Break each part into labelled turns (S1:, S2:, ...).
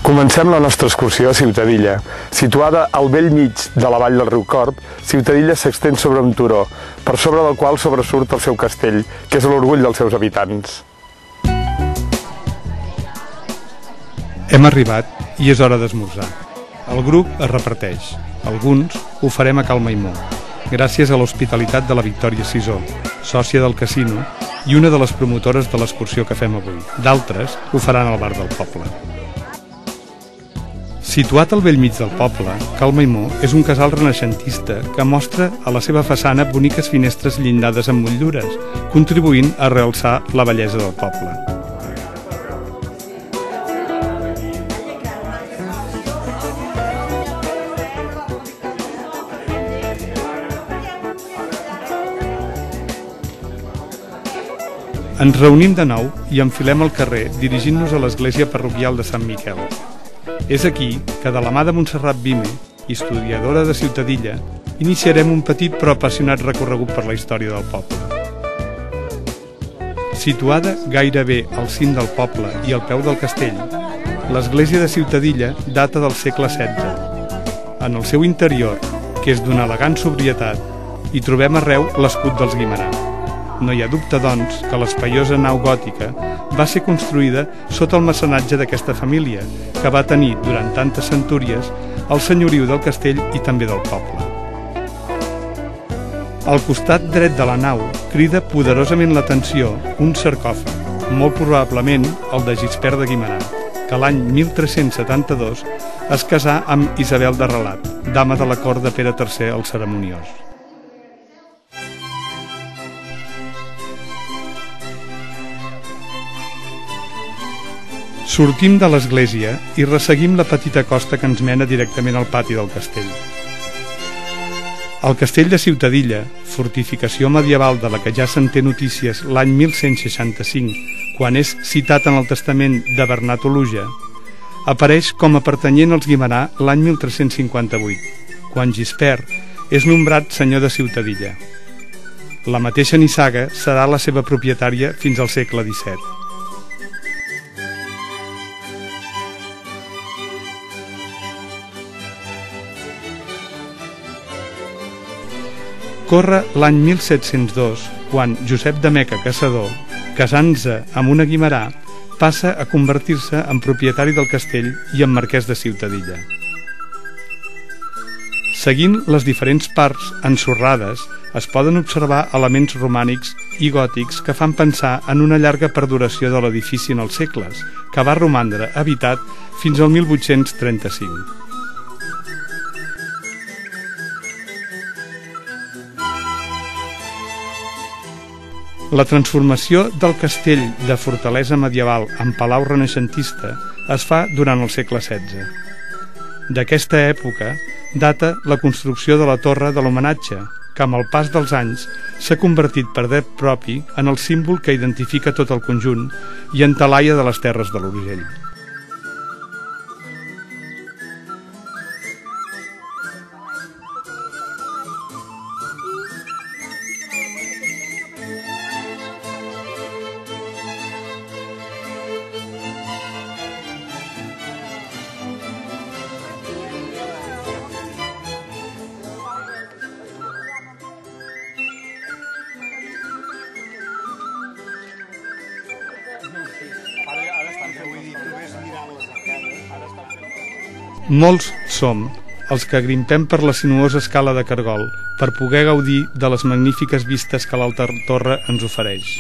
S1: Comencem la nostra excursió a Ciutadilla. Situada al bell mig de la vall del riu Corb, Ciutadilla s'extén sobre un turó, per sobre del qual sobresurt el seu castell, que és l'orgull dels seus habitants.
S2: Hem arribat i és hora d'esmorzar. El grup es reparteix. Alguns ho farem a Cal Maimó, gràcies a l'hospitalitat de la Victòria Sisó, sòcia del casino i una de les promotores de l'excursió que fem avui. D'altres ho faran al bar del poble. Situat al bell mig del poble, Cal Maimó és un casal renaixentista que mostra a la seva façana boniques finestres llindades amb motllures, contribuint a realçar la bellesa del poble. Ens reunim de nou i enfilem el carrer dirigint-nos a l'església parroquial de Sant Miquel. És aquí que, de la mà de Montserrat Vime, historiadora de Ciutadilla, iniciarem un petit però apassionat recorregut per la història del poble. Situada gairebé al cim del poble i al peu del castell, l'església de Ciutadilla data del segle XVI. En el seu interior, que és d'una elegant sobrietat, hi trobem arreu l'escut dels Guimerà. No hi ha dubte, doncs, que l'espaiosa nau gòtica va ser construïda sota el mecenatge d'aquesta família, que va tenir, durant tantes centúries, el senyoriu del castell i també del poble. Al costat dret de la nau crida poderosament l'atenció un sarcòfag, molt probablement el de Gispert de Guimerà, que l'any 1372 es casà amb Isabel de Relat, dama de la cort de Pere III el Cerimoniós. Sortim de l'església i resseguim la petita costa que ens mena directament al pati del castell. El castell de Ciutadilla, fortificació medieval de la que ja se'n té notícies l'any 1165, quan és citat en el testament de Bernat Oluja, apareix com a pertanyent als Guimerà l'any 1358, quan Gispert és nombrat senyor de Ciutadilla. La mateixa nissaga serà la seva propietària fins al segle XVII. Corre l'any 1702, quan Josep de Meca Caçador, casant-se amb una Guimerà, passa a convertir-se en propietari del castell i en marquès de Ciutadilla. Seguint les diferents parts ensorrades, es poden observar elements romànics i gòtics que fan pensar en una llarga perduració de l'edifici en els segles, que va romandre habitat fins al 1835. La transformació del castell de fortalesa medieval en palau renaixentista es fa durant el segle XVI. D'aquesta època data la construcció de la torre de l'homenatge, que amb el pas dels anys s'ha convertit per dret propi en el símbol que identifica tot el conjunt i en talaia de les terres de l'Urgell. Molts som els que grimpem per la sinuosa escala de cargol per poder gaudir de les magnífiques vistes que l'alta torre ens ofereix.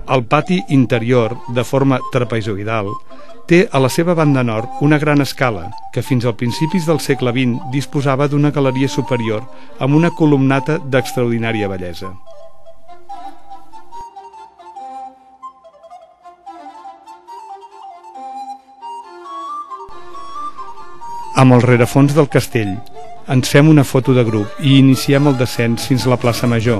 S2: El pati interior, de forma trapezoidal, té a la seva banda nord una gran escala que fins al principis del segle XX disposava d'una galeria superior amb una columnata d'extraordinària bellesa. Amb el rerefons del castell ens fem una foto de grup i iniciem el descens fins a la plaça Major,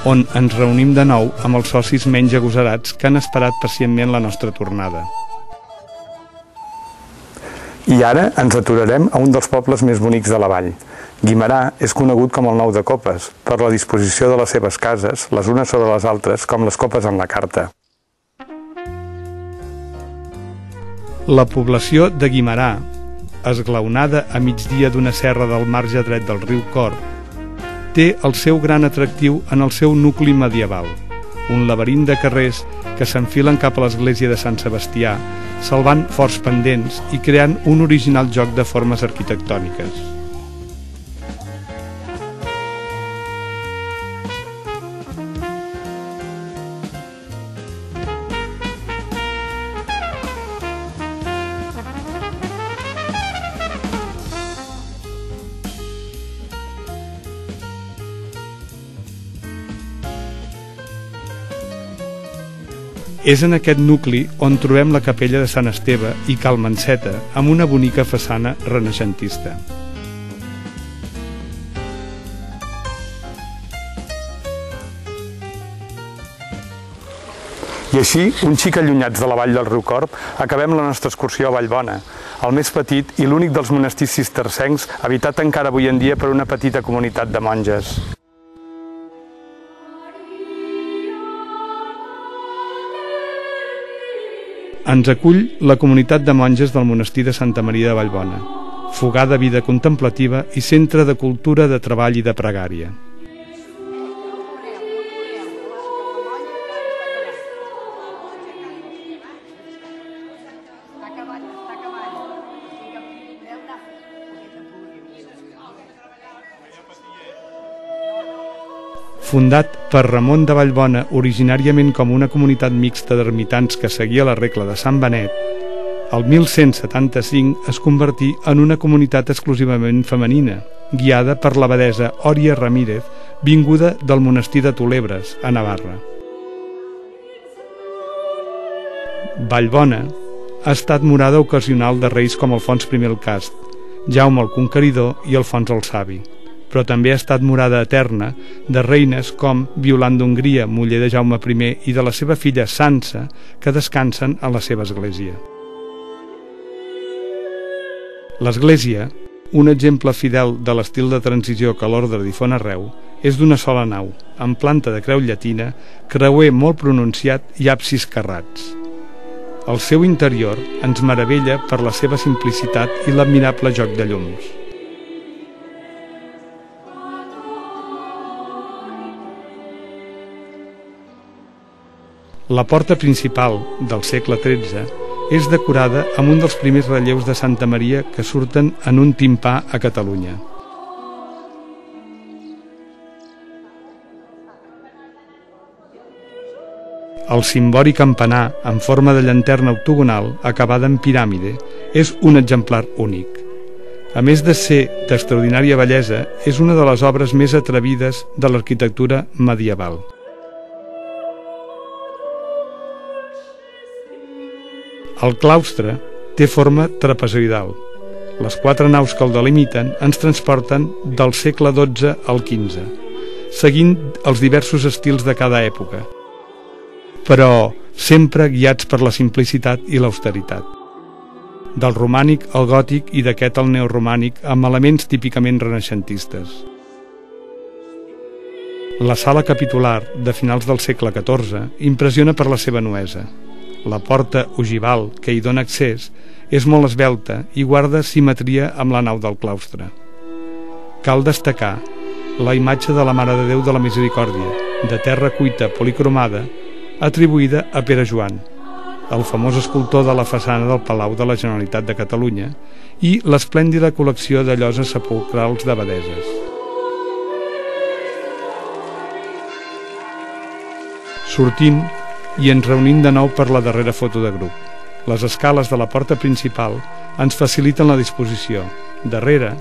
S2: on ens reunim de nou amb els socis menys agosarats que han esperat pacientment la nostra tornada.
S1: I ara ens aturarem a un dels pobles més bonics de la vall. Guimerà és conegut com el Nou de Copes, per la disposició de les seves cases, les unes sobre les altres, com les copes en la carta.
S2: La població de Guimerà, esglaonada a migdia d'una serra del marge dret del riu Corb, té el seu gran atractiu en el seu nucli medieval, un laberint de carrers que s'enfilen cap a l'església de Sant Sebastià, salvant forts pendents i creant un original joc de formes arquitectòniques. És en aquest nucli on trobem la capella de Sant Esteve i Cal Manceta, amb una bonica façana renaixentista.
S1: I així, un xic allunyats de la vall del riu Corb, acabem la nostra excursió a Vallbona, el més petit i l'únic dels monestirs cistercencs habitat encara avui en dia per una petita comunitat de monges.
S2: Ens acull la comunitat de monges del monestir de Santa Maria de Vallbona, fogar de vida contemplativa i centre de cultura, de treball i de pregària. Fundat per Ramon de Vallbona originàriament com una comunitat mixta d'ermitans que seguia la regla de Sant Benet, el 1175 es convertí en una comunitat exclusivament femenina, guiada per l'abadessa Òria Ramírez, vinguda del monestir de Tolebres, a Navarra. Vallbona ha estat morada ocasional de reis com Alfons I el Cast, Jaume el Conqueridor i Alfons el Savi, però també ha estat morada eterna de reines com Violant d'Hongria, muller de Jaume I, i de la seva filla Sança, que descansen a la seva església. L'església, un exemple fidel de l'estil de transició que l'ordre difon arreu, és d'una sola nau, amb planta de creu llatina, creuer molt pronunciat i absis carrats. El seu interior ens meravella per la seva simplicitat i l'admirable joc de llums. La porta principal, del segle XIII, és decorada amb un dels primers relleus de Santa Maria que surten en un timpà a Catalunya. El cimbori campanar, en forma de llanterna octogonal, acabada en piràmide, és un exemplar únic. A més de ser d'extraordinària bellesa, és una de les obres més atrevides de l'arquitectura medieval. El claustre té forma trapezoidal. Les 4 naus que el delimiten ens transporten del segle XII al XV, seguint els diversos estils de cada època, però sempre guiats per la simplicitat i l'austeritat. Del romànic al gòtic i d'aquest al neoromànic amb elements típicament renaixentistes. La sala capitular de finals del segle XIV impressiona per la seva nuesa. La porta ogival que hi dona accés és molt esvelta i guarda simetria amb la nau del claustre. Cal destacar la imatge de la Mare de Déu de la Misericòrdia, de terra cuita policromada, atribuïda a Pere Joan, el famós escultor de la façana del Palau de la Generalitat de Catalunya, i l'esplèndida col·lecció de lloses sepulcrals d'abadeses. Sortint, i ens reunim de nou per la darrera foto de grup. Les escales de la porta principal ens faciliten la disposició. Darrere,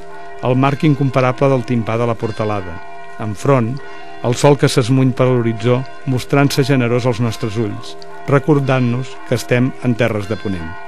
S2: el marc incomparable del timpà de la portalada. Enfront, el sol que s'esmuny per l'horitzó mostrant-se generós als nostres ulls, recordant-nos que estem en terres de Ponent.